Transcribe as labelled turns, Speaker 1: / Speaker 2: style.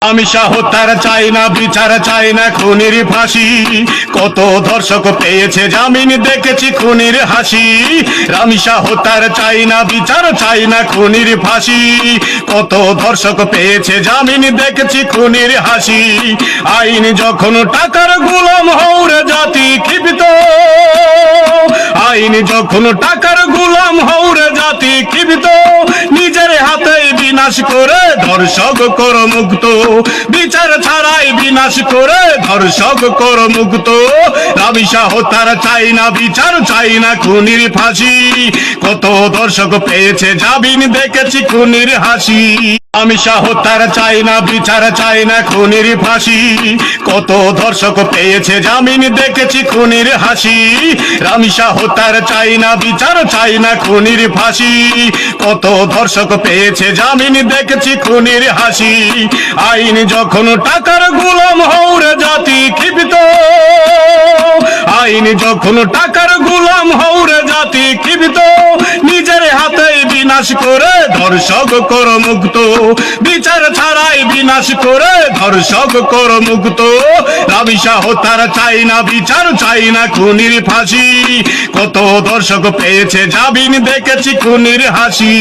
Speaker 1: আমি হত্যার চাই না বিচার, চাই না খুনির ফাঁসি। কত ধর্ষক পেয়েছে জামিন, দেখেছি খুনির হাসি। আমি হত্যার চাই না বিচার, চাই না খুনির ফাঁসি। কত ধর্ষক পেয়েছে জামিন, দেখেছি খুনির হাসি। আইন যখন টাকার গোলাম হউরে জাতি ক্ষিপ্ত, আইন যখন টাকার গোলাম হউরে জাতি ক্ষিপ্ত। নিজের হাতে বিনাশ করে ধর্ষক কর মুক্ত, বিচার ছাড়াই বিনাশ করে ধর্ষক কর মুক্ত। আমি হত্যার চাই না বিচার, চাই না খুনির ফাঁসি। কত ধর্ষক পেয়েছে জামিন, দেখেছি খুনির হাসি। আমি হত্যার চাই না বিচার, চাই না খুনির ফাঁসি। কত ধর্ষক পেয়েছে জামিন, দেখেছি খুনির হাসি। আমি হত্যার চাই না বিচার, চাই না খুনির ফাঁসি। কত ধর্ষক পেয়েছে জামিন, দেখেছি খুনির হাসি। আইন যখন টাকার গোলাম হউরে জাতি ক্ষিপ্ত, আইন যখন টাকার গোলাম হউরে জাতি ক্ষিপ্ত। নিজের হাতে বিনাশ করে ধর্ষক কর মুক্ত, বিচার ছাড়াই বিনাশ করে ধর্ষক কর মুক্ত। আমি হত্যার চাই না বিচার, চাই না খুনির ফাঁসি। কত ধর্ষক পেয়েছে জামিন, দেখেছি খুনির হাসি।